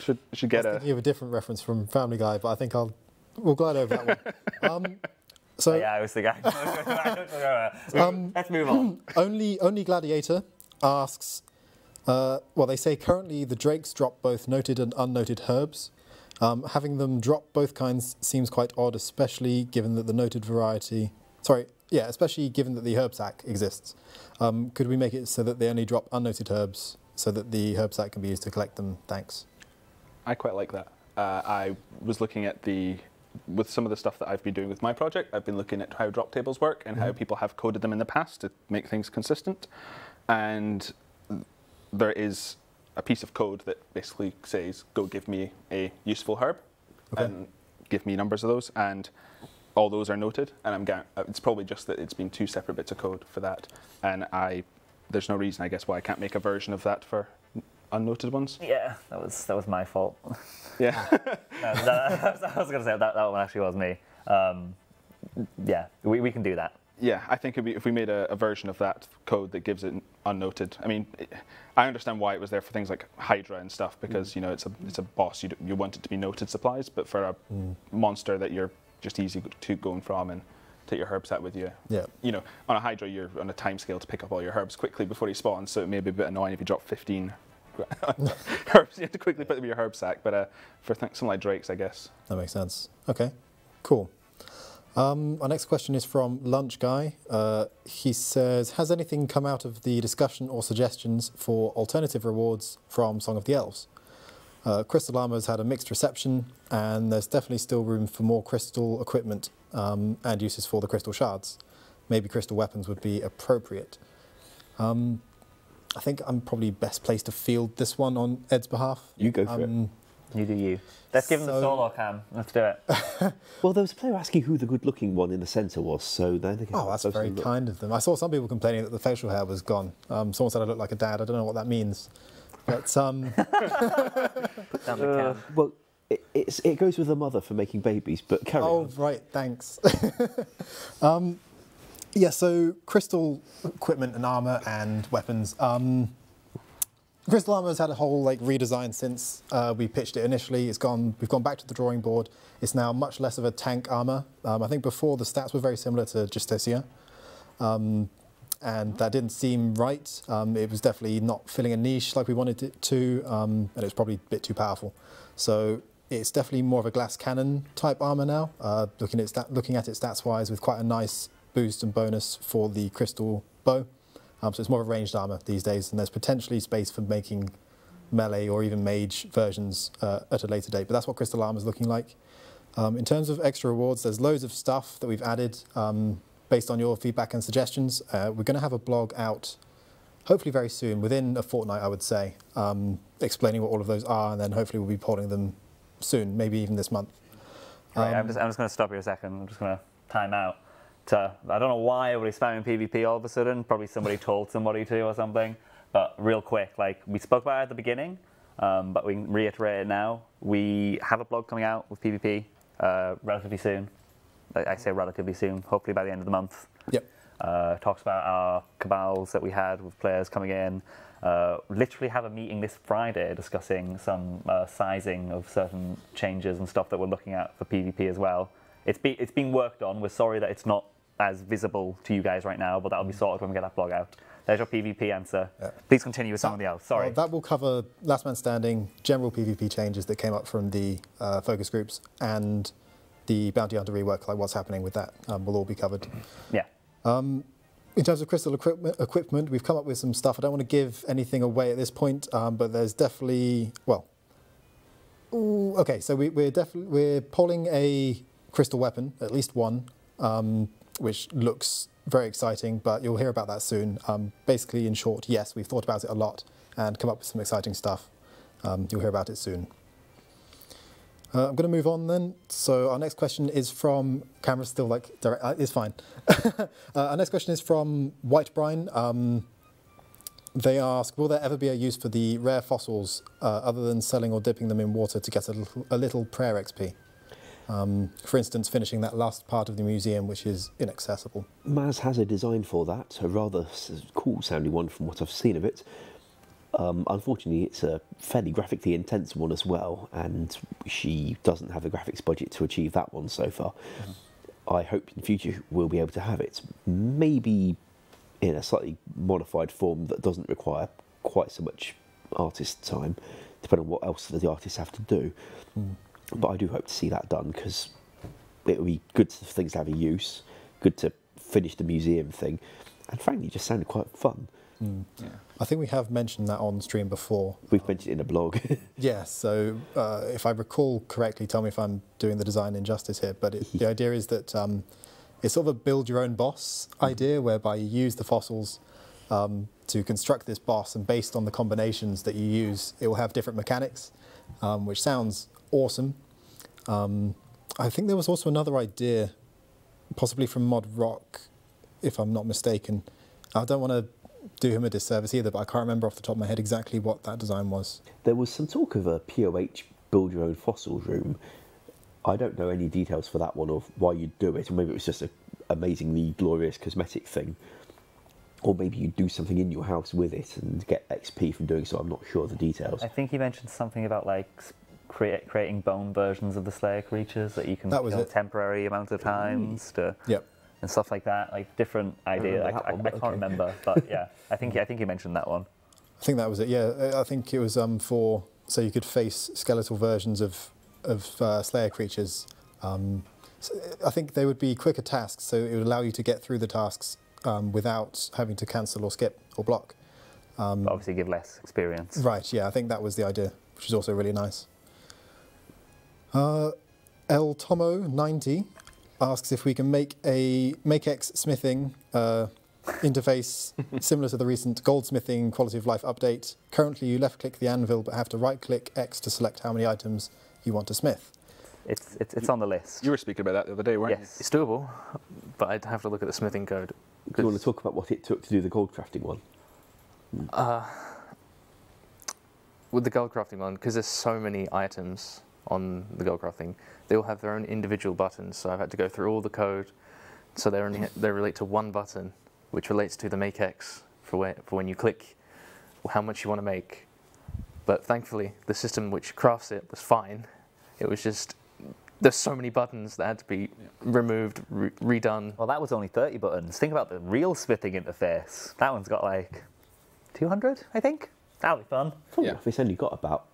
Should get thinking of a different reference from Family Guy, but I think we'll glide over that one. So yeah, I was thinking. Let's move on. Only Gladiator asks. Well, they say currently the drakes drop both noted and unnoted herbs. Having them drop both kinds seems quite odd, especially given that the noted variety... especially given that the herb sack exists. Could we make it so that they only drop unnoted herbs so that the herb sack can be used to collect them? Thanks. I quite like that. I was looking at with some of the stuff that I've been doing with my project, I've been looking at how drop tables work and how people have coded them in the past to make things consistent. And there is a piece of code that basically says, go give me a useful herb and give me numbers of those. And all those are noted, and it's probably just that it's been 2 separate bits of code for that, and there's no reason, I guess, why I can't make a version of that for unnoted ones. Yeah, that was my fault. Yeah. I was going to say that one actually was me. Yeah, we can do that. Yeah, I think if we made a version of that code that gives it unnoted. I mean, I understand why it was there for things like Hydra and stuff, because you know it's a boss. You want it to be noted supplies, but for a monster that you're just easy to going from and take your herbs out with you. Yeah. You know, on a Hydra, you're on a time scale to pick up all your herbs quickly before he spawns, so it may be a bit annoying if you drop 15 herbs. You have to quickly put them in your herb sack, but for something like Drakes, I guess. That makes sense. Okay, cool. Our next question is from Lunch Guy. He says, has anything come out of the discussion or suggestions for alternative rewards from Song of the Elves? Crystal Armor's had a mixed reception, and there's definitely still room for more crystal equipment and uses for the crystal shards. Maybe crystal weapons would be appropriate. I think I'm probably best placed to field this one on Ed's behalf. You go for it. You do you. Let's give him the solo cam. Let's do it. Well, there was a player asking who the good-looking one in the centre was, so then they can. Oh, that's very kind of them. I saw some people complaining that the facial hair was gone. Someone said I looked like a dad. I don't know what that means, but Put down the cam. Well, it goes with the mother for making babies, but carry on. Oh, right, thanks. Yeah, so crystal equipment and armor and weapons. Crystal Armor has had a whole redesign since we pitched it initially. We've gone back to the drawing board. It's now much less of a tank armor. I think before the stats were very similar to Justicia, and that didn't seem right. It was definitely not filling a niche like we wanted it to, and it was probably a bit too powerful. So it's definitely more of a glass cannon type armor now. Looking at it stats wise, with quite a nice boost and bonus for the crystal bow. So it's more of a ranged armor these days, and there's potentially space for making melee or even mage versions at a later date, but that's what crystal armor is looking like. In terms of extra rewards, there's loads of stuff that we've added based on your feedback and suggestions. We're going to have a blog out hopefully very soon, within a fortnight I would say, explaining what all of those are, and then hopefully we'll be polling them soon, maybe even this month. Right, I'm just going to stop here a second. I'm just going to time out. I don't know why everybody's spamming PvP all of a sudden. Probably somebody told somebody to or something. But real quick, we spoke about it at the beginning, but we can reiterate it now. We have a blog coming out with PvP relatively soon. I say relatively soon, hopefully by the end of the month. Yep. Talks about our cabals that we had with players coming in. Literally have a meeting this Friday discussing some sizing of certain changes and stuff that we're looking at for PvP as well. It's being worked on. We're sorry that it's not as visible to you guys right now, but that'll be sorted when we get that blog out. There's your PvP answer. Yeah. Please continue with something else. Sorry. That will cover Last Man Standing, general PvP changes that came up from the focus groups, and the Bounty Hunter rework, what's happening with that, will all be covered. Yeah. In terms of crystal equipment, we've come up with some stuff. I don't want to give anything away at this point, but there's definitely, okay, so we're polling a crystal weapon, at least one, which looks very exciting, but you'll hear about that soon. Basically, in short, yes, we've thought about it a lot and come up with some exciting stuff. You'll hear about it soon. I'm going to move on then. So our next question is from, camera's still direct, it's fine. Our next question is from White Brine. They ask, will there ever be a use for the rare fossils other than selling or dipping them in water to get a little prayer XP? For instance, finishing that last part of the museum, which is inaccessible. Maz has a design for that, a rather cool sounding one from what I've seen of it. Unfortunately, it's a fairly graphically intense one as well, and she doesn't have a graphics budget to achieve that one so far. I hope in future we'll be able to have it, maybe in a slightly modified form that doesn't require quite so much artist time, depending on what else the artists have to do. But I do hope to see that done, because it would be good for things to have a use, good to finish the museum thing, and frankly, it just sounded quite fun. Yeah. I think we have mentioned that on stream before. We've mentioned it in a blog. Yeah, so if I recall correctly, tell me if I'm doing the design injustice here, but the idea is that it's sort of a build your own boss idea, whereby you use the fossils to construct this boss, and based on the combinations that you use, it will have different mechanics, which sounds awesome. I think there was also another idea possibly from Mod Rock, if I'm not mistaken. I don't want to do him a disservice either, but I can't remember off the top of my head exactly what that design was. There was some talk of a POH build your own fossils room. I don't know any details for that one or why you'd do it, or maybe it was just an amazingly glorious cosmetic thing. Or maybe you do something in your house with it and get XP from doing so. I'm not sure of the details. I think he mentioned something about like creating bone versions of the Slayer creatures that you can kill a temporary amount of times to, and stuff like that. Like different ideas. I can't remember, but yeah, I think he mentioned that one. I think that was it. Yeah, I think it was for so you could face skeletal versions of Slayer creatures. So I think they would be quicker tasks, so it would allow you to get through the tasks without having to cancel or skip or block. But obviously give less experience. Right, yeah, I think that was the idea, which is also really nice. El Tomo 90 asks if we can make a MakeX smithing interface similar to the recent goldsmithing quality of life update. Currently you left click the anvil but have to right click X to select how many items you want to smith. It's on the list. You were speaking about that the other day, weren't you? It's doable, but I'd have to look at the smithing code. Do you want to talk about what it took to do the gold crafting one? With the gold crafting one, because there's so many items on the gold crafting, they all have their own individual buttons. So I've had to go through all the code, so they relate to one button, which relates to the MakeX for when you click how much you want to make. But thankfully, the system which crafts it was fine. It was just there's so many buttons that had to be removed, redone. Well, that was only 30 buttons. Think about the real smithing interface. That one's got like 200, I think. That'll be fun. It's only got about,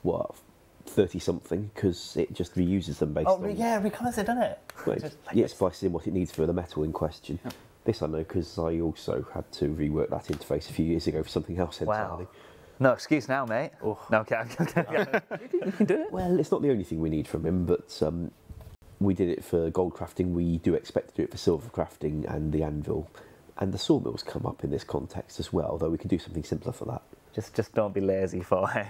what, 30-something, because it just reuses them based on... Oh, yeah, because they've done it. Well, it splices in what it needs for the metal in question. Yeah. This I know, because I also had to rework that interface a few years ago for something else entirely. Wow. No excuse now, mate. Oh. No, okay. You can do it. Well, it's not the only thing we need from him, but we did it for gold crafting. We do expect to do it for silver crafting and the anvil. And the sawmills come up in this context as well, though we can do something simpler for that. Just don't be lazy, forehead.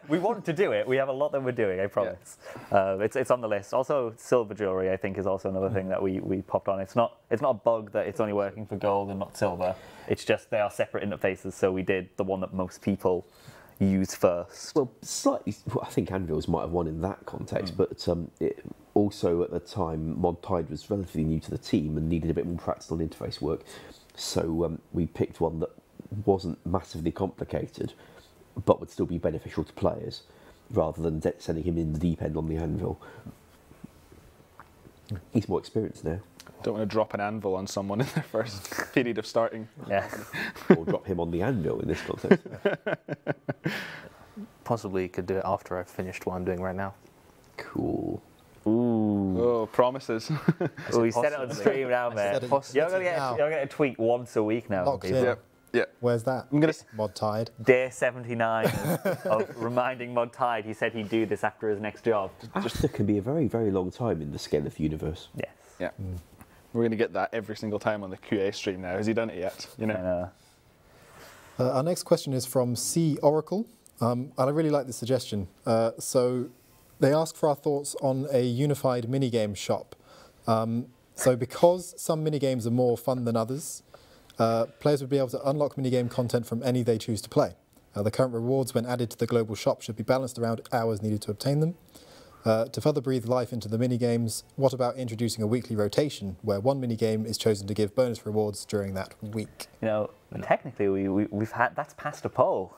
We want to do it. We have a lot that we're doing, I promise. Yeah. It's on the list. Also, silver jewelry, I think, is also another thing that we popped on. It's not a bug that it's only working for gold and not silver. It's just they are separate interfaces, so we did the one that most people use first. Well, slightly. I think anvils might have won in that context, but it also at the time, Mod Tide was relatively new to the team and needed a bit more practice on interface work. So we picked one that wasn't massively complicated, but would still be beneficial to players, rather than sending him in the deep end on the anvil. He's more experienced now. Don't want to drop an anvil on someone in their first period of starting. Yeah. Or drop him on the anvil in this context. Possibly could do it after I've finished what I'm doing right now. Cool. Ooh. Oh, promises. Oh, we said it on stream now, man. You're going to get a tweet once a week now. Locked in. Yeah. Where's that? Mod Tide. Day 79 of reminding Mod Tide he said he'd do this after his next job. After can be a very, very long time in the scale of the universe. Yes. Yeah. We're going to get that every single time on the QA stream now. Has he done it yet? You know. Our next question is from C Oracle, and I really like this suggestion. So they ask for our thoughts on a unified minigame shop. So because some minigames are more fun than others, players would be able to unlock minigame content from any they choose to play. The current rewards when added to the global shop should be balanced around hours needed to obtain them. To further breathe life into the minigames, what about introducing a weekly rotation where one minigame is chosen to give bonus rewards during that week? You know, technically we've had, that's passed a poll.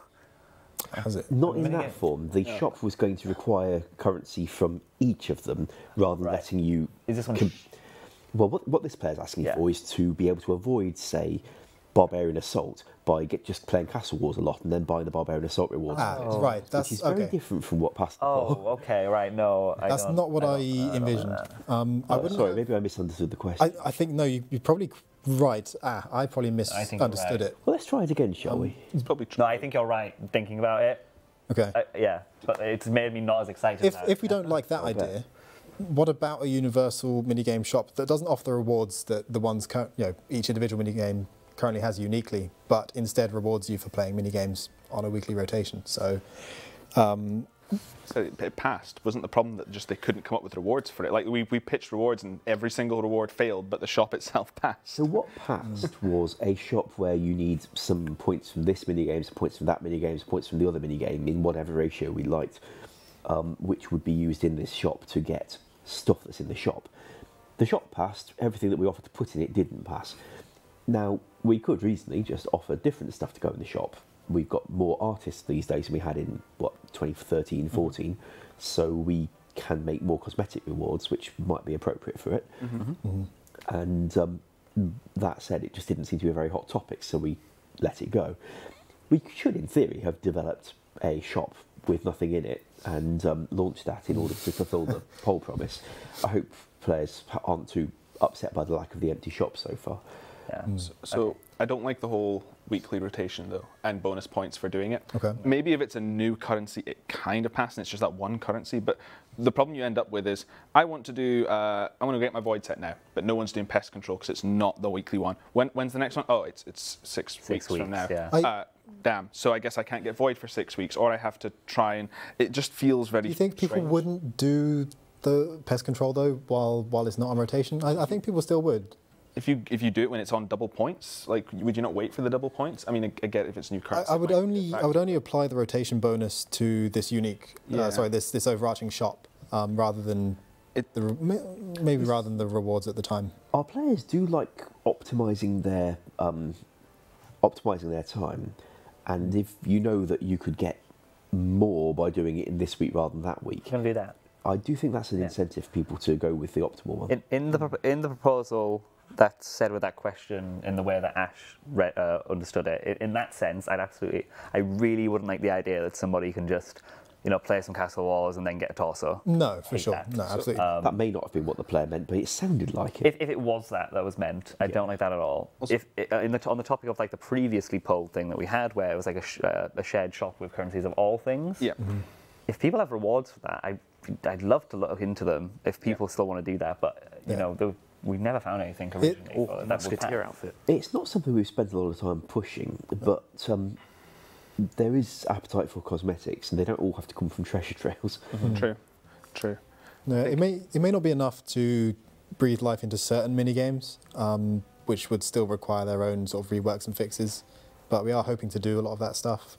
Has it? Not in that form. The shop was going to require currency from each of them rather than letting you... Is this one... Well, what this player's asking for is to be able to avoid, say, Barbarian Assault by just playing Castle Wars a lot and then buying the Barbarian Assault rewards. Right. That's which is very different from what passed the poll. Oh, okay, right, no. That's not what I envisioned. Sorry, maybe I misunderstood the question. I think, no, you're probably right. I probably misunderstood it. Well, let's try it again, shall we? It's probably true. No, I think you're right thinking about it. Okay. Yeah, but it's made me not as excited. If we don't like that idea, what about a universal minigame shop that doesn't offer the rewards that the ones each individual minigame currently has uniquely, but instead rewards you for playing minigames on a weekly rotation? So So it passed. Wasn't the problem that just they couldn't come up with rewards for it? Like we pitched rewards and every single reward failed, but the shop itself passed. So what passed was a shop where you need some points from this minigame, some points from that minigame, some points from the other minigame in whatever ratio we liked, which would be used in this shop to get stuff that's in the shop. The shop passed. Everything that we offered to put in it didn't pass. Now, we could reasonably just offer different stuff to go in the shop. We've got more artists these days than we had in, 2013, 14, so we can make more cosmetic rewards, which might be appropriate for it. And that said, it just didn't seem to be a very hot topic, so we let it go. We should, in theory, have developed a shop with nothing in it and launched that in order to fulfil the poll promise. I hope players aren't too upset by the lack of the empty shop so far. Yeah. So I don't like the whole weekly rotation though, and bonus points for doing it. Okay. Maybe if it's a new currency, it kind of passes, and it's just that one currency. But the problem you end up with is, I want to do, I want to get my void set now, but no one's doing pest control because it's not the weekly one. When's the next one? Oh, it's six weeks from now. Yeah. Damn. So I guess I can't get void for 6 weeks, or I have to try and. It just feels very. Do you think people strange. wouldn't do the pest control though while it's not on rotation? I think people still would. If you do it when it's on double points, like, would you not wait for the double points? I mean, again, if it's new currency. I would only apply the rotation bonus to this unique, this overarching shop, rather than rather than the rewards at the time. Our players do like optimizing their time, and if you know that you could get more by doing it in this week rather than that week, You can do that. I do think that's an incentive for people to go with the optimal one. In the proposal that's said with that question in the way that Ash understood it, in that sense, I really wouldn't like the idea that somebody can just, play some Castle Wars and then get a torso. No, for sure. That. No, absolutely. That may not have been what the player meant, but it sounded like it. If it was that was meant, I don't like that at all. Also, on the topic of like the previously polled thing that we had, where it was like a shared shop with currencies of all things. Yeah. If people have rewards for that, I'd love to look into them if people still want to do that, but we've never found anything originally. That's good tier outfit. It's not something we've spent a lot of time pushing, but there is appetite for cosmetics, and they don't all have to come from treasure trails. True. No, it may not be enough to breathe life into certain mini games, which would still require their own sort of reworks and fixes. But we are hoping to do a lot of that stuff.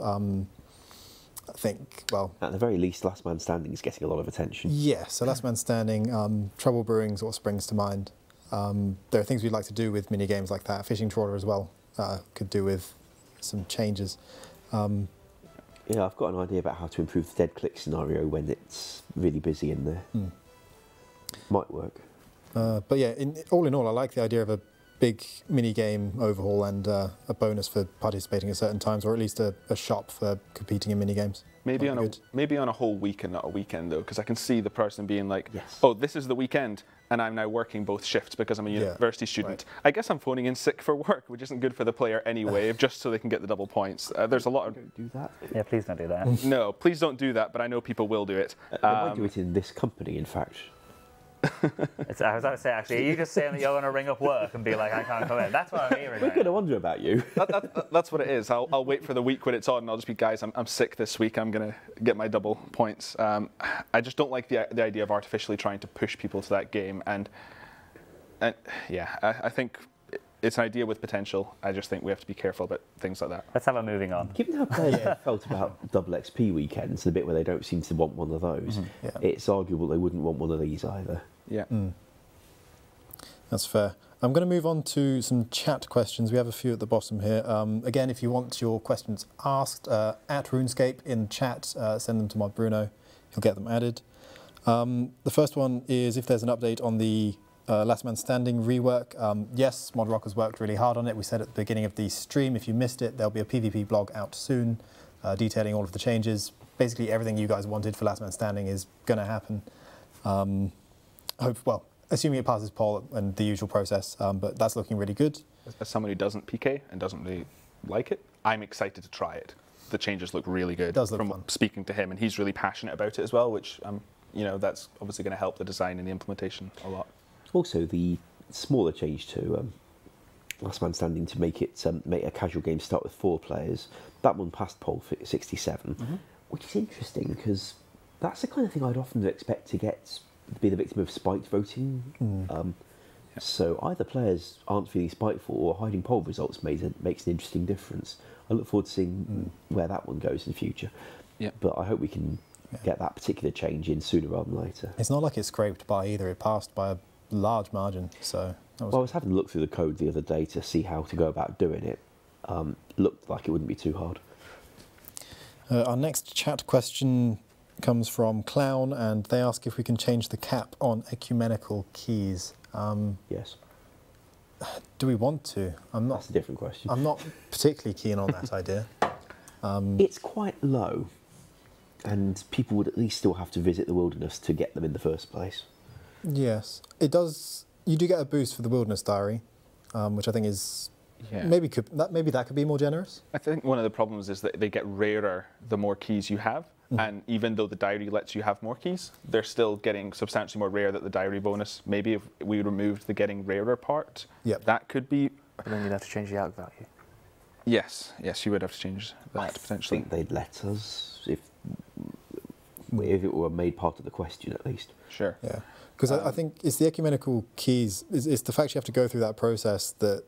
I think, at the very least, Last Man Standing is getting a lot of attention. Yeah, so Last Man Standing, Trouble Brewing sort of springs to mind. There are things we'd like to do with mini games like that. Fishing Trawler as well could do with some changes. Yeah, I've got an idea about how to improve the dead click scenario when it's really busy in there. Might work. But yeah, all in all, I like the idea of a big mini game overhaul and a bonus for participating at certain times, or at least a shop for competing in mini games. Maybe on a whole week and not a weekend though, because I can see the person being like, yes. "Oh, this is the weekend, and I'm now working both shifts because I'm a university student. Right. I guess I'm phoning in sick for work, which isn't good for the player anyway, just so they can get the double points." There's a lot of. Don't do that. Yeah, please don't do that. No, please don't do that. But I know people will do it. They might do it in this company, in fact. I was about to say, actually, are you just saying that you're going to ring up work and be like, I can't come in? That's what I'm hearing. We're going to wonder about you. That's what it is. I'll wait for the week when it's on, and I'll just be, guys, I'm sick this week. I'm going to get my double points. I just don't like the idea of artificially trying to push people to that game. And yeah, I think it's an idea with potential. I just think we have to be careful about things like that. Let's have a moving on. Given how players have felt about double XP weekends, the bit where they don't seem to want one of those, it's arguable they wouldn't want one of these either. Yeah. That's fair. I'm going to move on to some chat questions. We have a few at the bottom here. Again, if you want your questions asked at RuneScape in chat, send them to Mod Bruno. He'll get them added. The first one is if there's an update on the Last Man Standing rework. Yes, Mod Rock has worked really hard on it. We said at the beginning of the stream, if you missed it, there'll be a PvP blog out soon detailing all of the changes. Basically, everything you guys wanted for Last Man Standing is going to happen. Assuming it passes poll and the usual process, but that's looking really good. As someone who doesn't PK and doesn't really like it, I'm excited to try it. The changes look really good. It does look from fun. Speaking to him, and he's really passionate about it as well, which that's obviously going to help the design and the implementation a lot. Also, the smaller change to Last Man Standing to make it make a casual game start with 4 players. That one passed poll for 67, which is interesting because That's the kind of thing I'd often expect to be the victim of spiked voting. So either players aren't feeling spiteful or hiding poll results makes an interesting difference. I look forward to seeing where that one goes in the future. Yeah. But I hope we can get that particular change in sooner rather than later. It's not like it's scraped by either. It passed by a large margin. So well, I was having a look through the code the other day to see how to go about doing it. Looked like it wouldn't be too hard. Our next chat question comes from Clown, and they ask if we can change the cap on ecumenical keys. Yes. Do we want to? That's a different question. I'm not particularly keen on that idea. It's quite low, and people would at least still have to visit the wilderness to get them in the first place. Yes, it does. You do get a boost for the wilderness diary, which I think is maybe that could be more generous. I think one of the problems is that they get rarer the more keys you have. And even though the diary lets you have more keys, they're still getting substantially more rare than the diary bonus. Maybe if we removed the getting rarer part, that could be... But then you'd have to change the alc value. Yes, you would have to change that potentially. I think they'd let us if it were made part of the question at least. Sure. Yeah, because I think it's the ecumenical keys, it's the fact you have to go through that process that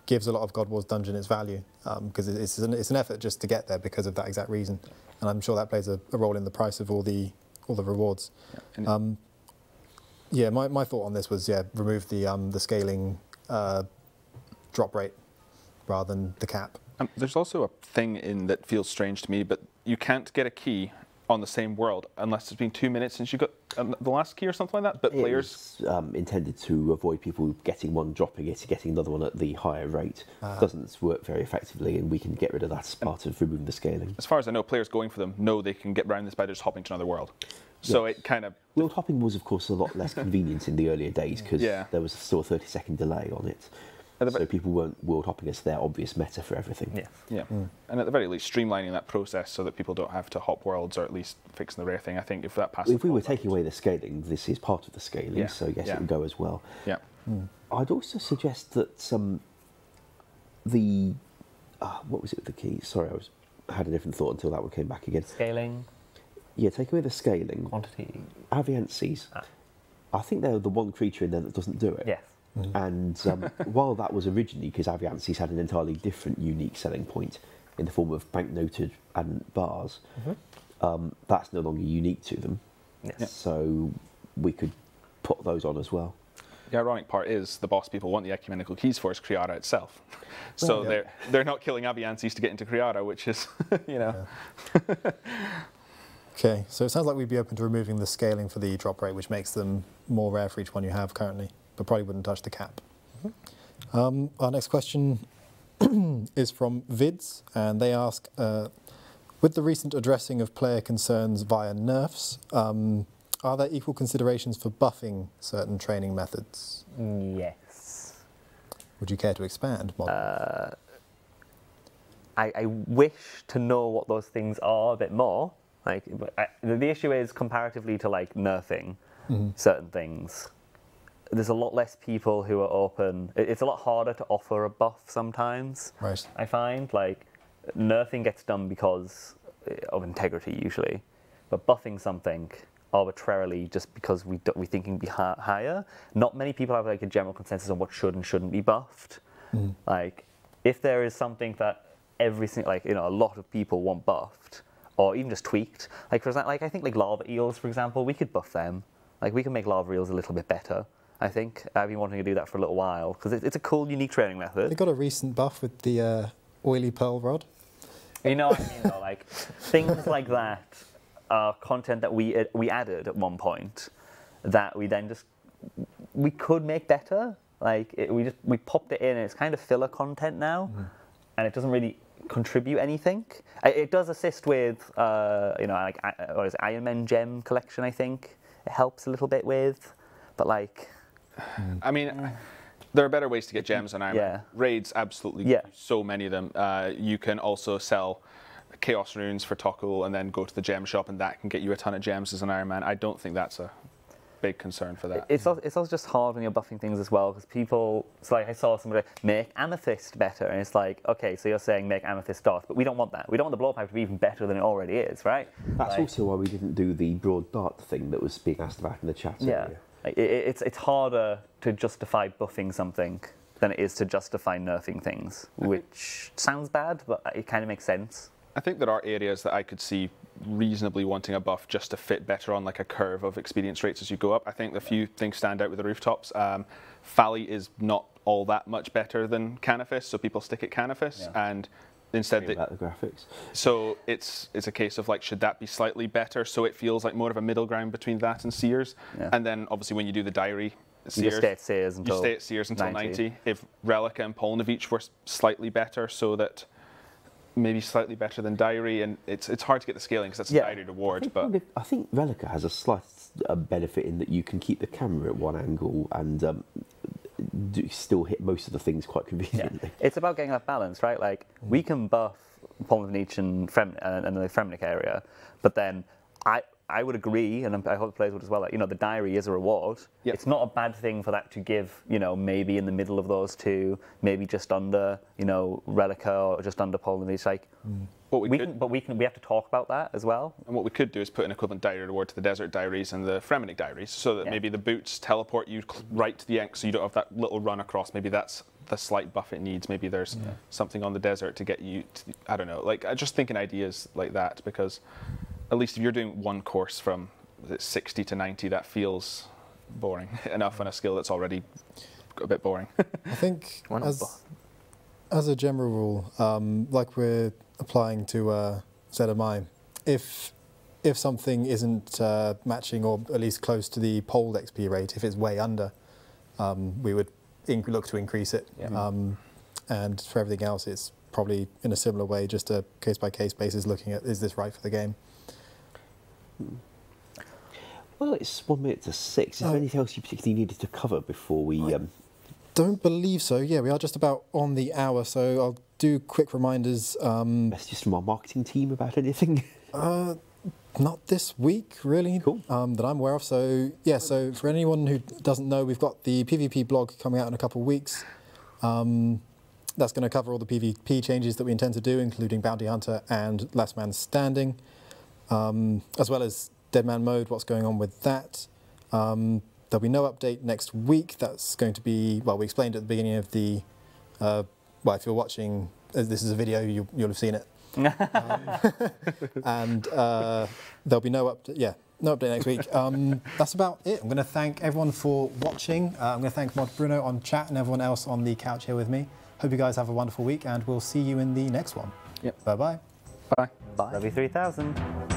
gives a lot of God Wars Dungeon its value, because it's an effort just to get there because of that exact reason. And I'm sure that plays a role in the price of all the rewards. Yeah, my thought on this was remove the scaling drop rate rather than the cap. There's also a thing in that feels strange to me, but you can't get a key on the same world unless it's been 2 minutes since you got the last key or something like that. But players intended to avoid people getting one, dropping it, getting another one at the higher rate. Doesn't work very effectively, and we can get rid of that as part of removing the scaling. As far as I know, players going for them know they can get around this by just hopping to another world. So it kind of... World hopping was, of course, a lot less convenient in the earlier days because there was still a 30-second delay on it. So people weren't world hopping as their obvious meta for everything. And at the very least, streamlining that process so that people don't have to hop worlds, or at least fixing the rare thing. I think if that passes... If we were taking away the scaling, this is part of the scaling, so yes, it would go as well. I'd also suggest that what was it with the keys? Sorry, I had a different thought until that one came back again. Scaling? Yeah, take away the scaling. Quantity? Aviances. I think they're the one creature in there that doesn't do it. Yes. And while that was originally because Aviances had an entirely different unique selling point in the form of banknoted and bars, that's no longer unique to them. So we could put those on as well. The ironic part is the boss people want the ecumenical keys for is Kriara itself. So they're not killing Aviances to get into Kriara, which is, Okay, so it sounds like we'd be open to removing the scaling for the drop rate, which makes them more rare for each one you have currently, but probably wouldn't touch the cap. Our next question is from Vids, and they ask, with the recent addressing of player concerns via nerfs, are there equal considerations for buffing certain training methods? Yes. Would you care to expand, I wish to know what those things are a bit more. The issue is comparatively to nerfing certain things, there's a lot less people who are open. It's a lot harder to offer a buff sometimes. Right. I find nerfing gets done because of integrity usually, but buffing something arbitrarily just because we think it can be higher. Not many people have a general consensus on what should and shouldn't be buffed. If there is something that every single a lot of people want buffed, or even just tweaked. For example, I think lava eels, for example, we could buff them. We can make lava eels a little bit better. I think I've been wanting to do that for a little while because it's a cool, unique training method. They got a recent buff with the oily pearl rod. You know what I mean, though. Things like that are content that we added at one point that we then we could make better. We popped it in, and it's kind of filler content now, and it doesn't really contribute anything. It does assist with, what is it, Iron Man gem collection, I think. It helps a little bit with, but I mean, there are better ways to get gems on Iron Man. Raids, absolutely, so many of them. You can also sell Chaos Runes for Tokkul and then go to the gem shop, and that can get you a ton of gems as an Iron Man. I don't think that's a big concern for that. It's also just hard when you're buffing things as well, because people, it's like I saw somebody make Amethyst better, and it's like, okay, so you're saying make Amethyst Dark, but we don't want that. We don't want the Blowpipe to be even better than it already is, right? That's also why we didn't do the broad dart thing that was being asked about in the chat earlier. It's harder to justify buffing something than it is to justify nerfing things, which sounds bad, but it kind of makes sense. I think there are areas that I could see reasonably wanting a buff just to fit better on like a curve of experience rates as you go up. I think a few things stand out with the rooftops. Fally is not all that much better than Canifis, so people stick at Canifis, and instead about the graphics. So it's a case of like, should that be slightly better so it feels like more of a middle ground between that and Seers? And then obviously when you do the diary, you stay at Seers until 90. If Valleca and Polnavich were slightly better, so that maybe slightly better than Diary, and it's hard to get the scaling because that's a Diary reward. I think Valleca has a slight benefit in that you can keep the camera at one angle and still hit most of the things quite conveniently. It's about getting that balance, right? Like we can buff Polnavich and the Fremnik area, but then I would agree, and I hope the players would as well, that, you know, the diary is a reward. It's not a bad thing for that to give, you know, maybe in the middle of those two, maybe just under, you know, Valleca or just under Polnavich. Like, we have to talk about that as well. And what we could do is put an equivalent diary reward to the Desert Diaries and the Fremnik Diaries, so that maybe the boots teleport you right to the end, so you don't have that little run across. Maybe that's the slight buff it needs. Maybe there's something on the desert to get you to, I don't know. Like, I'm just thinking ideas like that, because at least if you're doing one course from 60 to 90, that feels boring enough on a skill that's already a bit boring. I think as a general rule, like we're applying to ZMI, if something isn't matching or at least close to the polled XP rate, if it's way under, we would look to increase it. And for everything else, it's probably in a similar way, just a case-by-case basis, looking at, is this right for the game? Well, it's 1 minute to 6. Is there anything else you particularly needed to cover before we... Don't believe so. Yeah, we are just about on the hour, so I'll do quick reminders. Messages from our marketing team about anything? Not this week, really, that I'm aware of. So, yeah, so for anyone who doesn't know, we've got the PvP blog coming out in a couple of weeks. That's going to cover all the PvP changes that we intend to do, including Bounty Hunter and Last Man Standing, as well as Dead Man Mode, what's going on with that. There'll be no update next week. That's going to be, well, we explained at the beginning of the, well, if you're watching, this is a video, you'll have seen it. And there'll be no update, no update next week. That's about it. I'm going to thank everyone for watching. I'm going to thank Mod Bruno on chat and everyone else on the couch here with me. Hope you guys have a wonderful week, and we'll see you in the next one. Bye-bye. Bye. Bye. Love you 3000.